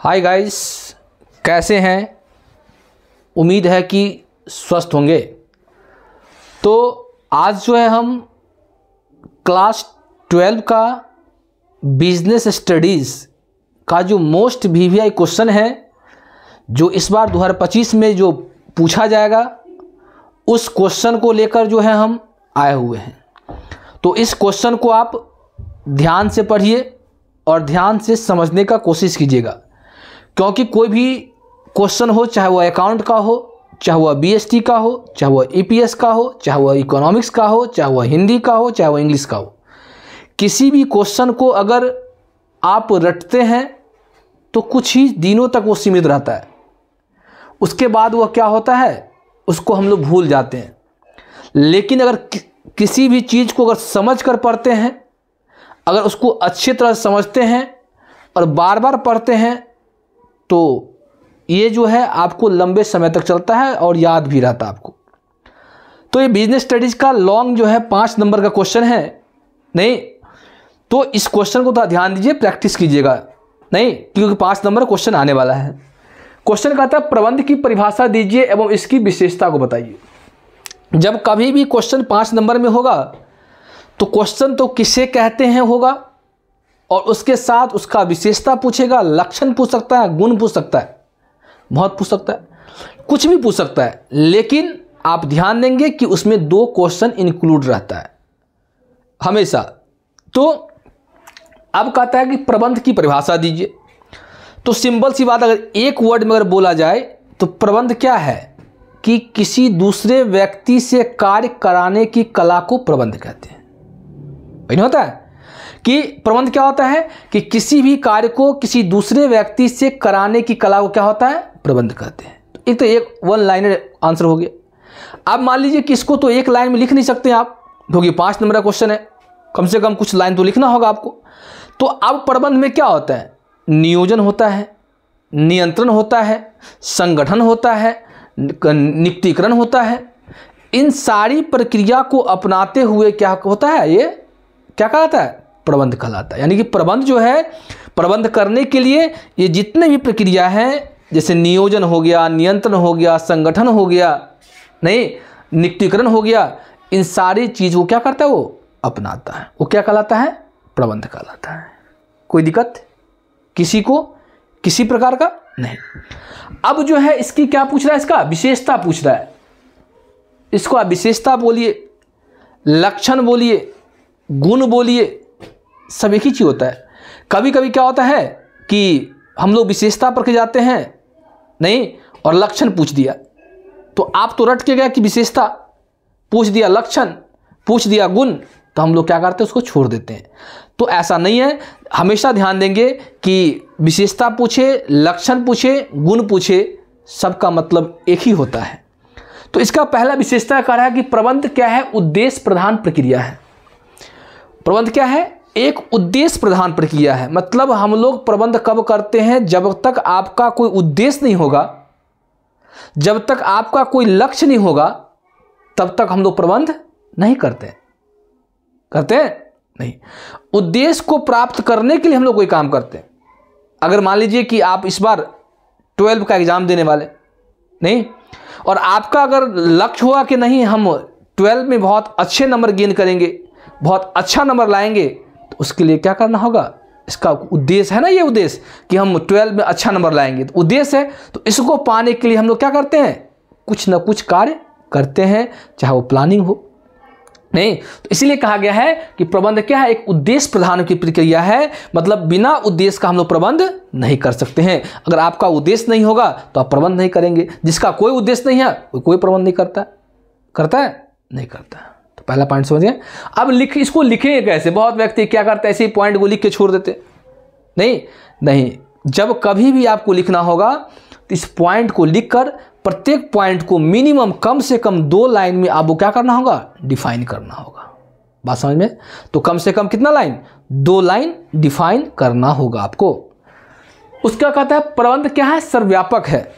Hi guys, कैसे हैं? उम्मीद है कि स्वस्थ होंगे। तो आज जो है हम क्लास 12 का बिजनेस स्टडीज़ का जो मोस्ट वीवीआई क्वेश्चन है, जो इस बार 2025 में जो पूछा जाएगा, उस क्वेश्चन को लेकर जो है हम आए हुए हैं। तो इस क्वेश्चन को आप ध्यान से पढ़िए और ध्यान से समझने का कोशिश कीजिएगा, क्योंकि कोई भी क्वेश्चन हो, चाहे वह अकाउंट का हो, चाहे वह बीएसटी का हो, चाहे वह ईपीएस का हो, चाहे वह इकोनॉमिक्स का हो, चाहे वह हिंदी का हो, चाहे वह इंग्लिश का हो, किसी भी क्वेश्चन को अगर आप रटते हैं तो कुछ ही दिनों तक वो सीमित रहता है। उसके बाद वह क्या होता है, उसको हम लोग भूल जाते हैं। लेकिन अगर किसी भी चीज़ को अगर समझ कर पढ़ते हैं, अगर उसको अच्छी तरह समझते हैं और बार बार पढ़ते हैं, तो ये जो है आपको लंबे समय तक चलता है और याद भी रहता है आपको। तो ये बिजनेस स्टडीज़ का लॉन्ग जो है 5 नंबर का क्वेश्चन है। नहीं तो इस क्वेश्चन को थोड़ा ध्यान दीजिए, प्रैक्टिस कीजिएगा, नहीं क्योंकि 5 नंबर क्वेश्चन आने वाला है। क्वेश्चन कहता है प्रबंध की परिभाषा दीजिए एवं इसकी विशेषता को बताइए। जब कभी भी क्वेश्चन 5 नंबर में होगा तो क्वेश्चन तो किसे कहते हैं होगा, और उसके साथ उसका विशेषता पूछेगा, लक्षण पूछ सकता है, गुण पूछ सकता है, बहुत पूछ सकता है, कुछ भी पूछ सकता है। लेकिन आप ध्यान देंगे कि उसमें 2 क्वेश्चन इंक्लूड रहता है हमेशा। तो अब कहता है कि प्रबंध की परिभाषा दीजिए। तो सिंपल सी बात, अगर एक वर्ड में अगर बोला जाए तो प्रबंध क्या है कि किसी दूसरे व्यक्ति से कार्य कराने की कला को प्रबंध कहते हैं। वही होता है कि प्रबंध क्या होता है कि किसी भी कार्य को किसी दूसरे व्यक्ति से कराने की कला को क्या होता है, प्रबंध कहते हैं। तो एक तो एक 1 लाइनर आंसर हो गया। अब मान लीजिए कि इसको तो एक लाइन में लिख नहीं सकते आप, क्योंकि 5 नंबर का क्वेश्चन है, कम से कम कुछ लाइन तो लिखना होगा आपको। तो अब प्रबंध में क्या होता है, नियोजन होता है, नियंत्रण होता है, संगठन होता है, नियुक्तिकरण होता है। इन सारी प्रक्रिया को अपनाते हुए क्या होता है, ये क्या कहलाता है, प्रबंध कहलाता है। यानी कि प्रबंध जो है, प्रबंध करने के लिए ये जितने भी प्रक्रिया हैं, जैसे नियोजन हो गया, नियंत्रण हो गया, संगठन हो गया, नहीं नियुक्तिकरण हो गया, इन सारी चीज़ को क्या करता है, वो अपनाता है। वो क्या कहलाता है, प्रबंध कहलाता है। कोई दिक्कत किसी को किसी प्रकार का नहीं। अब जो है इसकी क्या पूछ रहा है, इसका विशेषता पूछ रहा है। इसको आप विशेषता बोलिए, लक्षण बोलिए, गुण बोलिए, सब एक ही चीज़ होता है। कभी कभी क्या होता है कि हम लोग विशेषता पर के जाते हैं, नहीं, और लक्षण पूछ दिया, तो आप तो रट के गया कि विशेषता पूछ दिया, लक्षण पूछ दिया, गुण, तो हम लोग क्या करते हैं, उसको छोड़ देते हैं। तो ऐसा नहीं है, हमेशा ध्यान देंगे कि विशेषता पूछे, लक्षण पूछे, गुण पूछे, सबका मतलब एक ही होता है। तो इसका पहला विशेषता कह रहा है कि प्रबंध क्या है, उद्देश्य प्रधान प्रक्रिया है। प्रबंध क्या है, एक उद्देश्य प्रधान प्रक्रिया है। मतलब हम लोग प्रबंध कब करते हैं, जब तक आपका कोई उद्देश्य नहीं होगा, जब तक आपका कोई लक्ष्य नहीं होगा, तब तक हम लोग प्रबंध नहीं करते नहीं। उद्देश्य को प्राप्त करने के लिए हम लोग कोई काम करते हैं। अगर मान लीजिए कि आप इस बार 12 का एग्जाम देने वाले, नहीं, और आपका अगर लक्ष्य हुआ कि नहीं हम 12 में बहुत अच्छे नंबर गेन करेंगे, बहुत अच्छा नंबर लाएंगे, तो उसके लिए क्या करना होगा, इसका उद्देश्य है ना, ये उद्देश्य कि हम 12 में अच्छा नंबर लाएंगे, तो उद्देश्य है। तो इसको पाने के लिए हम लोग क्या करते हैं, कुछ ना कुछ कार्य करते हैं, चाहे वो प्लानिंग हो, नहीं। तो इसीलिए कहा गया है कि प्रबंध क्या है, एक उद्देश्य प्रधान की प्रक्रिया है। मतलब बिना उद्देश्य का हम लोग प्रबंध नहीं कर सकते हैं। अगर आपका उद्देश्य नहीं होगा तो आप प्रबंध नहीं करेंगे। जिसका कोई उद्देश्य नहीं है वो कोई प्रबंध नहीं करता है, नहीं करता है। तो पहला पॉइंट समझ गए। अब इसको लिखेंगे कैसे। बहुत व्यक्ति क्या करते हैं, ऐसे ही पॉइंट को लिख के छोड़ देते, नहीं। जब कभी भी आपको लिखना होगा तो इस पॉइंट को लिखकर प्रत्येक पॉइंट को मिनिमम कम से कम 2 लाइन में आपको क्या करना होगा, डिफाइन करना होगा। बात समझ में। तो कम से कम कितना लाइन, 2 लाइन डिफाइन करना होगा आपको। उसका कहता है प्रबंध क्या है, सर्वव्यापक है।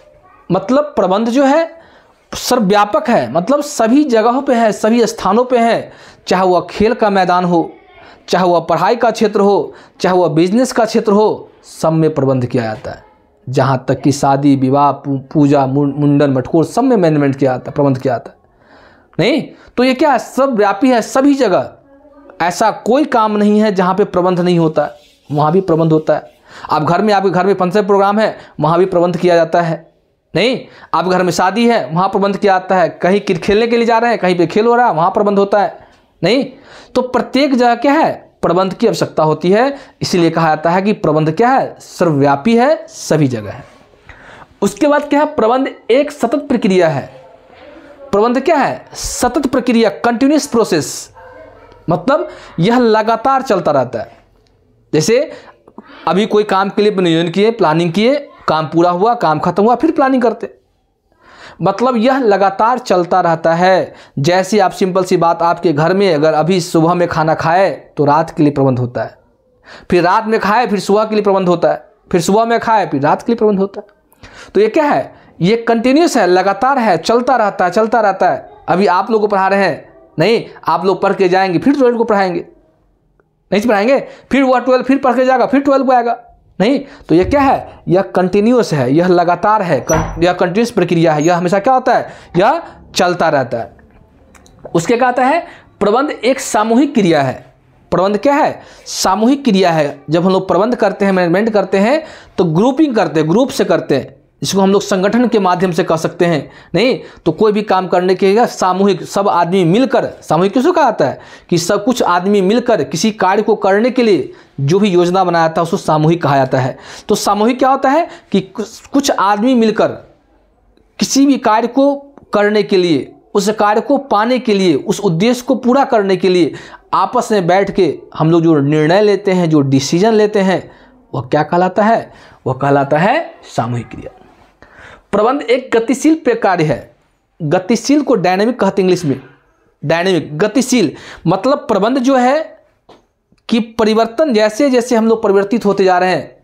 मतलब प्रबंध जो है सर्वव्यापक है, मतलब सभी जगहों पे है, सभी स्थानों पे है। चाहे वह खेल का मैदान हो, चाहे वह पढ़ाई का क्षेत्र हो, चाहे वह बिजनेस का क्षेत्र हो, सब में प्रबंध किया जाता है। जहाँ तक कि शादी विवाह पूजा मुंडन मटकोर सब में मैनेजमेंट किया आता है, प्रबंध किया आता है। नहीं तो ये क्या है, सब व्यापी है, सभी जगह ऐसा कोई काम नहीं है जहाँ पे प्रबंध नहीं होता है, वहाँ भी प्रबंध होता है। आप घर में, आपके घर में फंक्शन प्रोग्राम है, वहाँ भी प्रबंध किया जाता है। नहीं, आप घर में शादी है, वहाँ प्रबंध किया जाता है। कहीं खेलने के लिए जा रहे हैं, कहीं पे खेल हो रहा है, वहाँ प्रबंध होता है। नहीं तो प्रत्येक जगह क्या है, प्रबंध की आवश्यकता होती है। इसीलिए कहा जाता है कि प्रबंध क्या है, सर्वव्यापी है, सभी जगह है। उसके बाद क्या है, प्रबंध एक सतत प्रक्रिया है। प्रबंध क्या है, सतत प्रक्रिया, कंटिन्यूअस प्रोसेस, मतलब यह लगातार चलता रहता है। जैसे अभी कोई काम के लिए नियोजन किए, प्लानिंग किए, काम पूरा हुआ, काम खत्म हुआ, फिर प्लानिंग करते, मतलब यह लगातार चलता रहता है। जैसे आप सिंपल सी बात, आपके घर में अगर अभी सुबह में खाना खाए तो रात के लिए प्रबंध होता है, फिर रात में खाए फिर सुबह के लिए प्रबंध होता है, फिर सुबह में खाए फिर रात के लिए प्रबंध होता है। तो ये क्या है, ये कंटिन्यूस है, लगातार है, चलता रहता है, चलता रहता है। अभी आप लोग को पढ़ा रहे हैं, नहीं आप लोग पढ़ के जाएंगे फिर 12 को पढ़ाएंगे, नहीं पढ़ाएंगे, फिर वह 12 फिर पढ़ के जाएगा, फिर 12 को आएगा। नहीं तो ये क्या है, यह कंटिन्यूअस है, यह लगातार है, यह कंटिन्यूअस प्रक्रिया है, यह हमेशा क्या होता है, यह चलता रहता है। उसके कहता है प्रबंध एक सामूहिक क्रिया है। प्रबंध क्या है, सामूहिक क्रिया है। जब हम लोग प्रबंध करते हैं, मैनेजमेंट करते हैं तो ग्रुपिंग करते हैं, ग्रुप से करते हैं, जिसको हम लोग संगठन के माध्यम से कर सकते हैं। नहीं तो कोई भी काम करने के लिए सामूहिक, सब आदमी मिलकर, सामूहिक किसको कहा जाता है कि सब कुछ आदमी मिलकर किसी कार्य को करने के लिए जो भी योजना बनाया था उसको सामूहिक कहा जाता है। तो सामूहिक क्या होता है कि कुछ आदमी मिलकर किसी भी कार्य को करने के लिए, उस कार्य को पाने के लिए, उस उद्देश्य को पूरा करने के लिए आपस में बैठ के हम लोग जो निर्णय लेते हैं, जो डिसीजन लेते हैं, वह क्या कहलाता है, वह कहलाता है सामूहिक क्रिया। प्रबंध एक गतिशील कार्य है। गतिशील को डायनेमिक कहते हैं इंग्लिश में, डायनेमिक, गतिशील। मतलब प्रबंध जो है कि परिवर्तन, जैसे जैसे हम लोग परिवर्तित होते जा रहे हैं,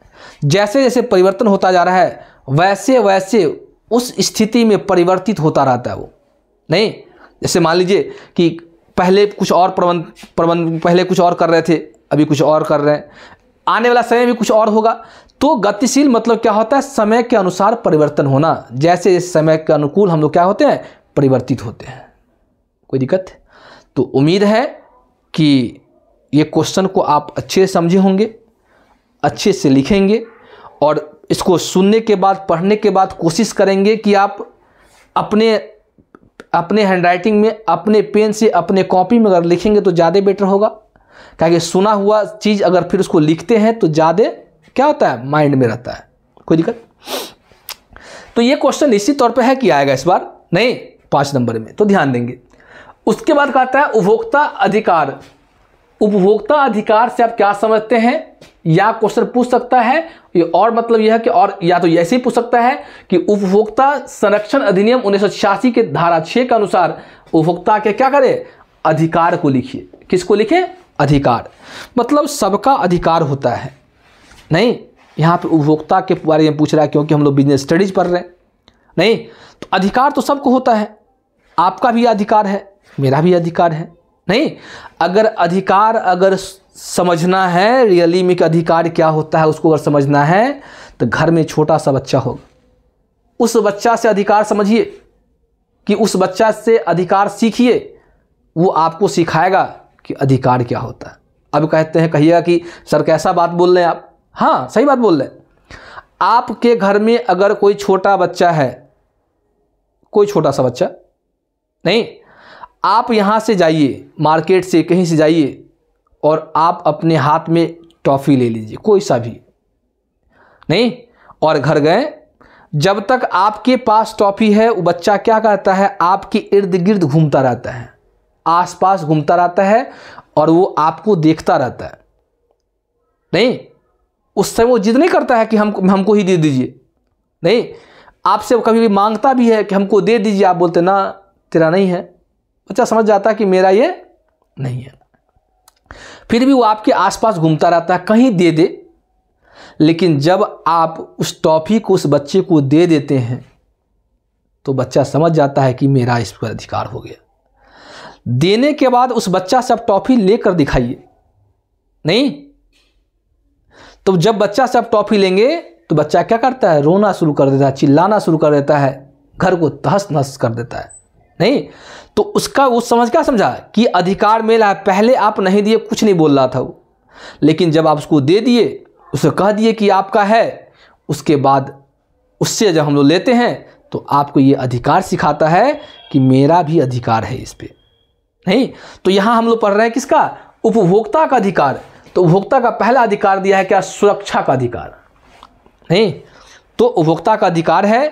जैसे जैसे परिवर्तन होता जा रहा है, वैसे वैसे उस स्थिति में परिवर्तित होता रहता है वो। नहीं जैसे मान लीजिए कि पहले कुछ और प्रबंध पहले कुछ और कर रहे थे, अभी कुछ और कर रहे हैं, आने वाला समय भी कुछ और होगा। तो गतिशील मतलब क्या होता है, समय के अनुसार परिवर्तन होना। जैसे इस समय के अनुकूल हम लोग क्या होते हैं, परिवर्तित होते हैं। कोई दिक्कत? तो उम्मीद है कि ये क्वेश्चन को आप अच्छे से समझे होंगे, अच्छे से लिखेंगे, और इसको सुनने के बाद, पढ़ने के बाद कोशिश करेंगे कि आप अपने हैंडराइटिंग में, अपने पेन से, अपने कॉपी में अगर लिखेंगे तो ज़्यादा बेटर होगा। क्योंकि सुना हुआ चीज़ अगर फिर उसको लिखते हैं तो ज़्यादा क्या होता है, माइंड में रहता है। कोई दिक्कत? तो ये क्वेश्चन निश्चित तौर पे है कि आएगा इस बार, नहीं 5 नंबर में, तो ध्यान देंगे। उसके बाद कहता है उपभोक्ता अधिकार। उपभोक्ता अधिकार से आप क्या समझते हैं, या क्वेश्चन पूछ सकता है ये, और मतलब यह है कि, और या तो ऐसे ही पूछ सकता है कि उपभोक्ता संरक्षण अधिनियम 1986 के धारा 6 के अनुसार उपभोक्ता के क्या करे, अधिकार को लिखिए। किसको लिखे, अधिकार। मतलब सबका अधिकार होता है। नहीं यहाँ पे उपभोक्ता के बारे में पूछ रहा है, क्योंकि हम लोग बिजनेस स्टडीज पढ़ रहे हैं। नहीं तो अधिकार तो सबको होता है, आपका भी अधिकार है, मेरा भी अधिकार है। नहीं अगर अधिकार अगर समझना है रियली में कि अधिकार क्या होता है, उसको अगर समझना है तो घर में छोटा सा बच्चा होगा, उस बच्चा से अधिकार समझिए, कि उस बच्चा से अधिकार सीखिए, वो आपको सिखाएगा कि अधिकार क्या होता है। अब कहते हैं, कहिएगा कि सर कैसा बात बोल रहे हैं आप। हाँ सही बात बोल रहे हैं। आपके घर में अगर कोई छोटा बच्चा है, कोई छोटा सा बच्चा, नहीं आप यहाँ से जाइए, मार्केट से कहीं से जाइए, और आप अपने हाथ में टॉफ़ी ले लीजिए, कोई सा भी, नहीं, और घर गए, जब तक आपके पास टॉफ़ी है वो बच्चा क्या करता है, आपके इर्द गिर्द घूमता रहता है, आसपास घूमता रहता है, और वो आपको देखता रहता है। नहीं उस समय वो जिद नहीं करता है कि हमको ही दे दीजिए, नहीं आपसे कभी भी मांगता भी है कि हमको दे दीजिए, आप बोलते ना तेरा नहीं है, बच्चा समझ जाता है कि मेरा ये नहीं है, फिर भी वो आपके आसपास घूमता रहता है, कहीं दे दे। लेकिन जब आप उस टॉफ़ी को उस बच्चे को दे देते हैं तो बच्चा समझ जाता है कि मेरा इस पर अधिकार हो गया। देने के बाद उस बच्चा से आप टॉफ़ी लेकर दिखाइए, नहीं तो जब बच्चा से आप टॉफ़ी लेंगे तो बच्चा क्या करता है, रोना शुरू कर देता है, चिल्लाना शुरू कर देता है, घर को तहस नहस कर देता है। नहीं तो उसका वो समझ क्या समझा कि अधिकार मेरा है। पहले आप नहीं दिए, कुछ नहीं बोल रहा था वो, लेकिन जब आप उसको दे दिए, उसे कह दिए कि आपका है, उसके बाद उससे जब हम लोग लेते हैं तो आपको ये अधिकार सिखाता है कि मेरा भी अधिकार है इस पे। नहीं तो यहाँ हम लोग पढ़ रहे हैं किसका, उपभोक्ता का अधिकार। तो उपभोक्ता का पहला अधिकार दिया है क्या, सुरक्षा का अधिकार। नहीं तो उपभोक्ता का अधिकार है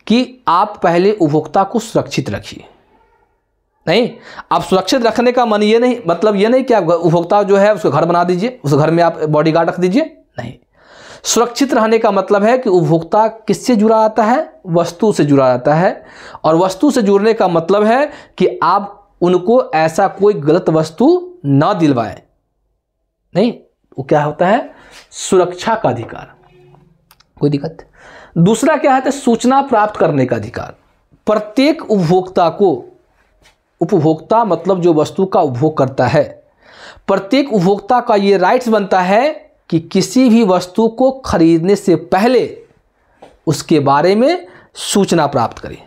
कि आप पहले उपभोक्ता को सुरक्षित रखिए। नहीं आप सुरक्षित रखने का मन ये नहीं, मतलब ये नहीं कि आप उपभोक्ता जो है उसको घर बना दीजिए, उस घर में आप बॉडीगार्ड रख दीजिए। नहीं, सुरक्षित रहने का मतलब है कि उपभोक्ता किससे जुड़ा रहता है, वस्तु से जुड़ा रहता है। और वस्तु से जुड़ने का मतलब है कि आप उनको ऐसा कोई गलत वस्तु न दिलवाएं। नहीं वो क्या होता है, सुरक्षा का अधिकार। कोई दिक्कत। दूसरा क्या है, तो सूचना प्राप्त करने का अधिकार। प्रत्येक उपभोक्ता को, उपभोक्ता मतलब जो वस्तु का उपभोग करता है, प्रत्येक उपभोक्ता का ये राइट्स बनता है कि किसी भी वस्तु को खरीदने से पहले उसके बारे में सूचना प्राप्त करें।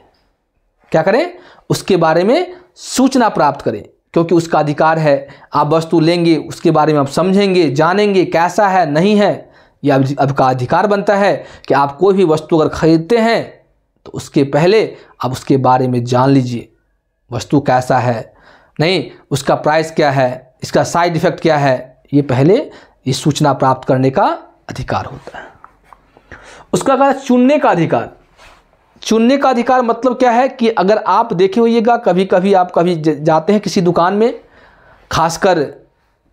क्या करें, उसके बारे में सूचना प्राप्त करें, क्योंकि उसका अधिकार है। आप वस्तु लेंगे, उसके बारे में आप समझेंगे, जानेंगे कैसा है नहीं है, यह आपका अधिकार बनता है कि आप कोई भी वस्तु अगर खरीदते हैं तो उसके पहले आप उसके बारे में जान लीजिए, वस्तु कैसा है, नहीं उसका प्राइस क्या है, इसका साइड इफ़ेक्ट क्या है, ये पहले ये सूचना प्राप्त करने का अधिकार होता है। उसका कहा चुनने का अधिकार। चुनने का अधिकार मतलब क्या है कि अगर आप देखे होइएगा, कभी कभी आप कभी जाते हैं किसी दुकान में, खासकर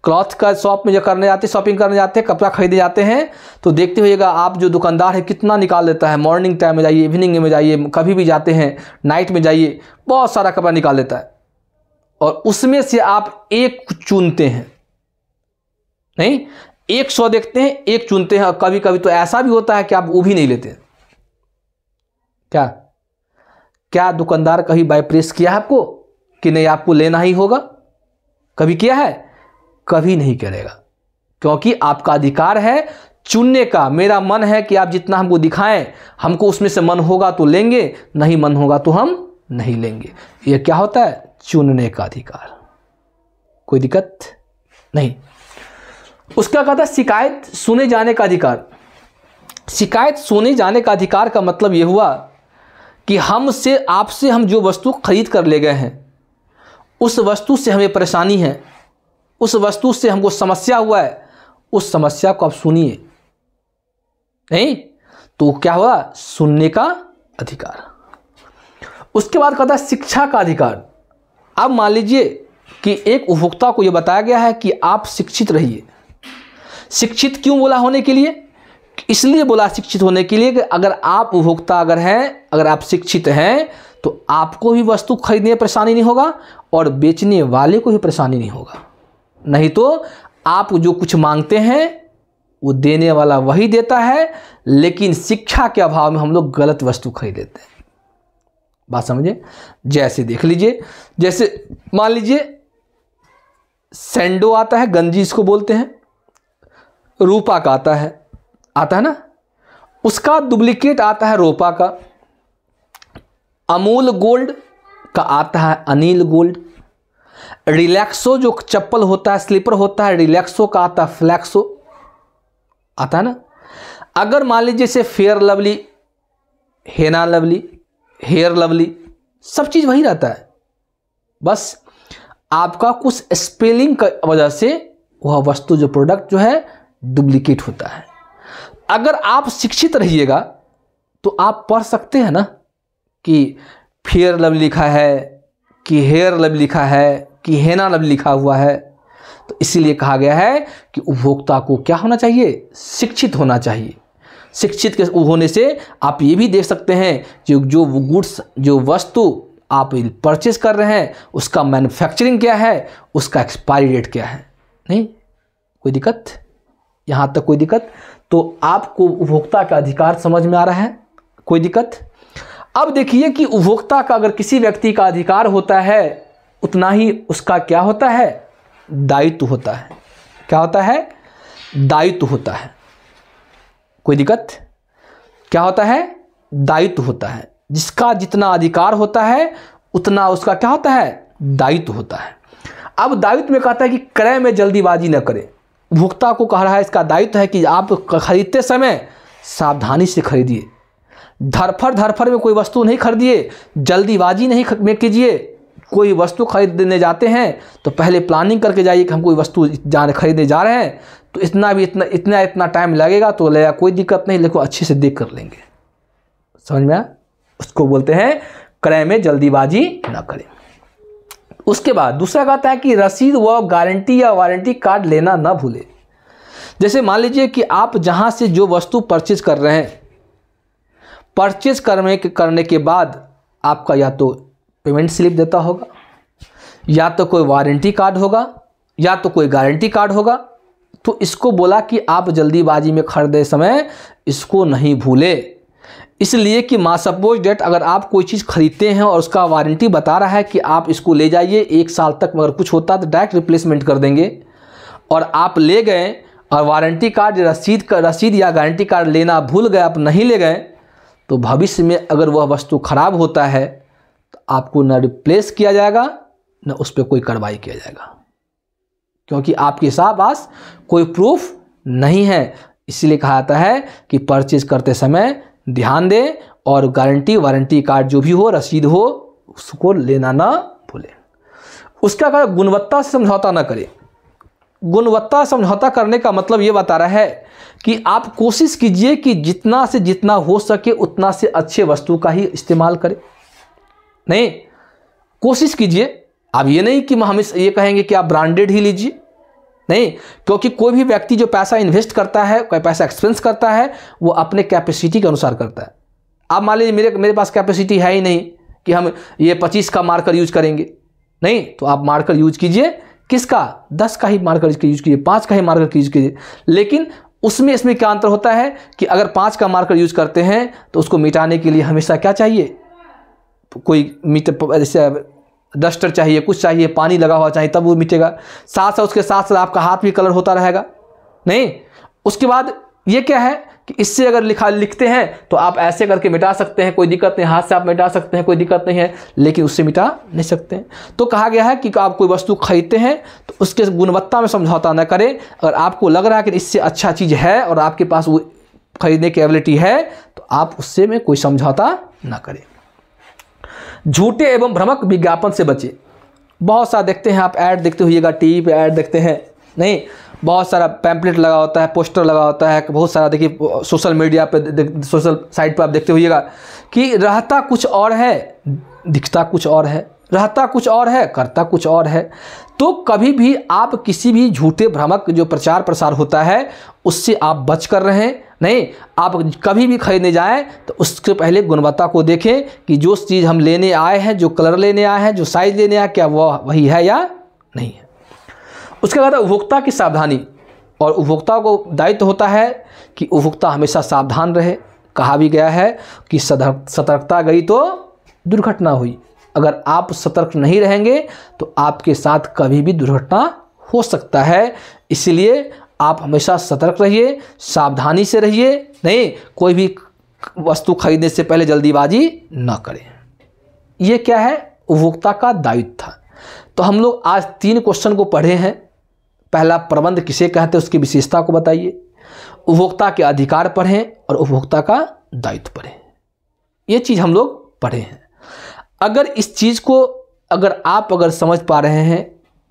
क्लॉथ का शॉप में जो करने जाते हैं, शॉपिंग करने जाते हैं, कपड़ा खरीदने जाते हैं, तो देखते होइएगा आप जो दुकानदार है कितना निकाल लेता है। मॉर्निंग टाइम में जाइए, इवनिंग में जाइए, कभी भी जाते हैं, नाइट में जाइए, बहुत सारा कपड़ा निकाल लेता है और उसमें से आप एक चुनते हैं। नहीं 100 देखते हैं, एक चुनते हैं। और कभी कभी तो ऐसा भी होता है कि आप वो भी नहीं लेते। क्या क्या दुकानदार कभी बायप्रेस किया है आपको कि नहीं आपको लेना ही होगा? कभी किया है? कभी नहीं करेगा, क्योंकि आपका अधिकार है चुनने का। मेरा मन है कि आप जितना हमको दिखाएं, हमको उसमें से मन होगा तो लेंगे, नहीं मन होगा तो हम नहीं लेंगे। ये क्या होता है? चुनने का अधिकार। कोई दिक्कत नहीं। उसका कहता है शिकायत सुने जाने का अधिकार। शिकायत सुने जाने का अधिकार का मतलब ये हुआ कि हमसे, आपसे हम जो वस्तु खरीद कर ले गए हैं, उस वस्तु से हमें परेशानी है, उस वस्तु से हमको समस्या हुआ है, उस समस्या को आप सुनिए। नहीं तो क्या हुआ? सुनने का अधिकार। उसके बाद कहता है शिक्षा का अधिकार। अब मान लीजिए कि एक उपभोक्ता को यह बताया गया है कि आप शिक्षित रहिए। शिक्षित क्यों बोला? होने के लिए, इसलिए बोला शिक्षित होने के लिए कि अगर आप उपभोक्ता अगर हैं, अगर आप शिक्षित हैं तो आपको भी वस्तु खरीदने में परेशानी नहीं होगा और बेचने वाले को भी परेशानी नहीं होगा। नहीं तो आप जो कुछ मांगते हैं वो देने वाला वही देता है, लेकिन शिक्षा के अभाव में हम लोग गलत वस्तु खरीद लेते हैं। बात समझे? जैसे देख लीजिए, जैसे मान लीजिए सैंडो आता है, गंजी इसको बोलते हैं, रूपा का आता है ना, उसका डुप्लीकेट आता है रोपा का। अमूल गोल्ड का आता है अनिल गोल्ड। रिलैक्सो जो चप्पल होता है, स्लीपर होता है, रिलैक्सो का आता है फ्लैक्सो, आता है ना। अगर मान लीजिए जैसे फेयर लवली, हेना लवली, हेयर लवली, सब चीज़ वही रहता है, बस आपका कुछ स्पेलिंग की वजह से वह वस्तु जो प्रोडक्ट जो है डुप्लीकेट होता है। अगर आप शिक्षित रहिएगा तो आप पढ़ सकते हैं ना कि फेयर लवली लिखा है, कि हेयर लवली लिखा है, कि हेना लवली लिखा हुआ है। तो इसीलिए कहा गया है कि उपभोक्ता को क्या होना चाहिए? शिक्षित होना चाहिए। शिक्षित के होने से आप ये भी देख सकते हैं जो गुड्स, जो वस्तु आप परचेज कर रहे हैं उसका मैन्युफैक्चरिंग क्या है, उसका एक्सपायरी डेट क्या है। नहीं कोई दिक्कत? यहाँ तक कोई दिक्कत? तो आपको उपभोक्ता का अधिकार समझ में आ रहा है? कोई दिक्कत? अब देखिए कि उपभोक्ता का अगर किसी व्यक्ति का अधिकार होता है, उतना ही उसका क्या होता है? दायित्व होता है। क्या होता है? दायित्व होता है। कोई दिक्कत? क्या होता है, दायित्व होता है। जिसका जितना अधिकार होता है उतना उसका क्या होता है, दायित्व होता है। अब दायित्व में कहता है कि क्रय में जल्दीबाजी न करें। उपभोक्ता को कह रहा है, इसका दायित्व है कि आप खरीदते समय सावधानी से खरीदिए, धरफर में कोई वस्तु नहीं खरीदिए, जल्दीबाजी नहीं में कीजिए। कोई वस्तु खरीदने जाते हैं तो पहले प्लानिंग करके जाइए कि हम कोई वस्तु खरीदने जा रहे हैं तो इतना टाइम लगेगा तो लगेगा, कोई दिक्कत नहीं, लेकिन अच्छे से देख कर लेंगे। समझ में आया? उसको बोलते हैं क्रय में जल्दीबाजी ना करें। उसके बाद दूसरा कहता है कि रसीद व गारंटी या वारंटी कार्ड लेना ना भूले। जैसे मान लीजिए कि आप जहां से जो वस्तु परचेज कर रहे हैं, परचेज करने के बाद आपका या तो पेमेंट स्लिप देता होगा, या तो कोई वारंटी कार्ड होगा, या तो कोई गारंटी कार्ड होगा। तो इसको बोला कि आप जल्दीबाजी में खरीदे समय इसको नहीं भूले, इसलिए कि सपोज डेट अगर आप कोई चीज़ खरीदते हैं और उसका वारंटी बता रहा है कि आप इसको ले जाइए 1 साल तक, मगर कुछ होता तो डायरेक्ट रिप्लेसमेंट कर देंगे, और आप ले गए और वारंटी कार्ड रसीद या गारंटी कार्ड लेना भूल गए, आप नहीं ले गए, तो भविष्य में अगर वह वस्तु खराब होता है तो आपको न रिप्लेस किया जाएगा न उस पर कोई कार्रवाई किया जाएगा, क्योंकि आपके पास कोई प्रूफ नहीं है। इसलिए कहा जाता है कि परचेज करते समय ध्यान दें और गारंटी वारंटी कार्ड जो भी हो, रसीद हो, उसको लेना ना भूलें। उसका कहा गुणवत्ता से समझौता ना करें। गुणवत्ता समझौता करने का मतलब ये बता रहा है कि आप कोशिश कीजिए कि जितना से जितना हो सके उतना से अच्छे वस्तु का ही इस्तेमाल करें। नहीं, कोशिश कीजिए। अब ये नहीं कि हम ये कहेंगे कि आप ब्रांडेड ही लीजिए, नहीं, क्योंकि कोई भी व्यक्ति जो पैसा इन्वेस्ट करता है, कोई पैसा एक्सपेंस करता है, वो अपने कैपेसिटी के अनुसार करता है। आप मान लीजिए मेरे पास कैपेसिटी है ही नहीं कि हम ये 25 का मार्कर यूज करेंगे, नहीं, तो आप मार्कर यूज कीजिए किसका, 10 का ही मार्कर यूज कीजिए, 5 का ही मार्कर यूज कीजिए। लेकिन इसमें क्या अंतर होता है कि अगर 5 का मार्कर यूज करते हैं तो उसको मिटाने के लिए हमेशा क्या चाहिए, कोई जैसे डस्टर चाहिए, कुछ चाहिए, पानी लगा हुआ चाहिए, तब वो मिटेगा। साथ साथ उसके साथ साथ आपका हाथ भी कलर होता रहेगा, नहीं। उसके बाद ये क्या है कि इससे अगर लिखते हैं तो आप ऐसे करके मिटा सकते हैं, कोई दिक्कत नहीं, हाथ से आप मिटा सकते हैं, कोई दिक्कत नहीं है, लेकिन उससे मिटा नहीं सकते हैं। तो कहा गया है कि आप कोई वस्तु खरीदते हैं तो उसके गुणवत्ता में समझौता न करें। अगर आपको लग रहा है कि इससे अच्छा चीज़ है और आपके पास वो खरीदने की एबिलिटी है तो आप उससे में कोई समझौता ना करें। झूठे एवं भ्रामक विज्ञापन से बचें। बहुत सारा देखते हैं आप, ऐड देखते होइएगा, टीवी पे ऐड देखते हैं, नहीं, बहुत सारा पैम्पलेट लगा होता है, पोस्टर लगा होता है, बहुत सारा देखिए सोशल मीडिया पे, सोशल साइट पे आप देखते होइएगा कि रहता कुछ और है, दिखता कुछ और है, रहता कुछ और है, करता कुछ और है। तो कभी भी आप किसी भी झूठे भ्रामक जो प्रचार प्रसार होता है उससे आप बच कर रहें। नहीं, आप कभी भी खरीदने जाएं तो उसके पहले गुणवत्ता को देखें कि जो चीज़ हम लेने आए हैं, जो कलर लेने आए हैं, जो साइज़ लेने आए, क्या वह वही है या नहीं है। उसके बाद उपभोक्ता की सावधानी, और उपभोक्ता को दायित्व होता है कि उपभोक्ता हमेशा सावधान रहे। कहा भी गया है कि सतर्कता गई तो दुर्घटना हुई। अगर आप सतर्क नहीं रहेंगे तो आपके साथ कभी भी दुर्घटना हो सकता है। इसलिए आप हमेशा सतर्क रहिए, सावधानी से रहिए, नहीं, कोई भी वस्तु खरीदने से पहले जल्दीबाजी ना करें। ये क्या है, उपभोक्ता का दायित्व था। तो हम लोग आज 3 क्वेश्चन को पढ़े हैं। पहला, प्रबंध किसे कहते हैं उसकी विशेषता को बताइए, उपभोक्ता के अधिकार पढ़ें और उपभोक्ता का दायित्व पढ़ें। ये चीज़ हम लोग पढ़े हैं। अगर इस चीज़ को आप समझ पा रहे हैं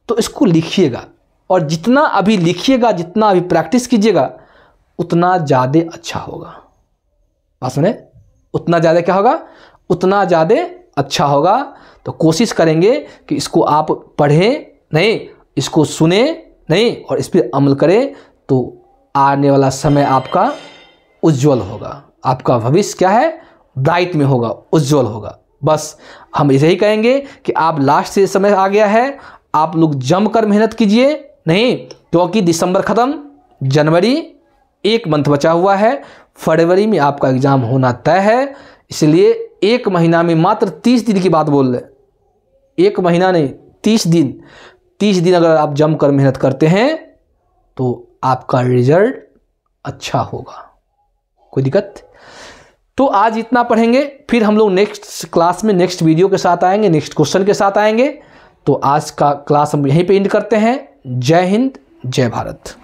तो इसको लिखिएगा, और जितना अभी लिखिएगा, जितना अभी प्रैक्टिस कीजिएगा उतना ज़्यादा अच्छा होगा। बात सुने, उतना ज़्यादा क्या होगा, उतना ज़्यादा अच्छा होगा। तो कोशिश करेंगे कि इसको आप पढ़ें, नहीं, इसको सुने, नहीं, और इस पर अमल करें, तो आने वाला समय आपका उज्जवल होगा। आपका भविष्य क्या है, ब्राइट में होगा, उज्जवल होगा। बस हम यही कहेंगे कि आप लास्ट से समय आ गया है, आप लोग जमकर मेहनत कीजिए, नहीं, क्योंकि दिसंबर ख़त्म, जनवरी 1 मंथ बचा हुआ है, फरवरी में आपका एग्ज़ाम होना तय है। इसलिए 1 महीना में मात्र 30 दिन की बात बोल रहे, 1 महीना नहीं, 30 दिन। 30 दिन अगर आप जमकर मेहनत करते हैं तो आपका रिजल्ट अच्छा होगा। कोई दिक्कत? तो आज इतना पढ़ेंगे, फिर हम लोग नेक्स्ट क्लास में नेक्स्ट वीडियो के साथ आएंगे, नेक्स्ट क्वेश्चन के साथ आएंगे। तो आज का क्लास हम यहीं पे एंड करते हैं। जय हिंद, जय भारत।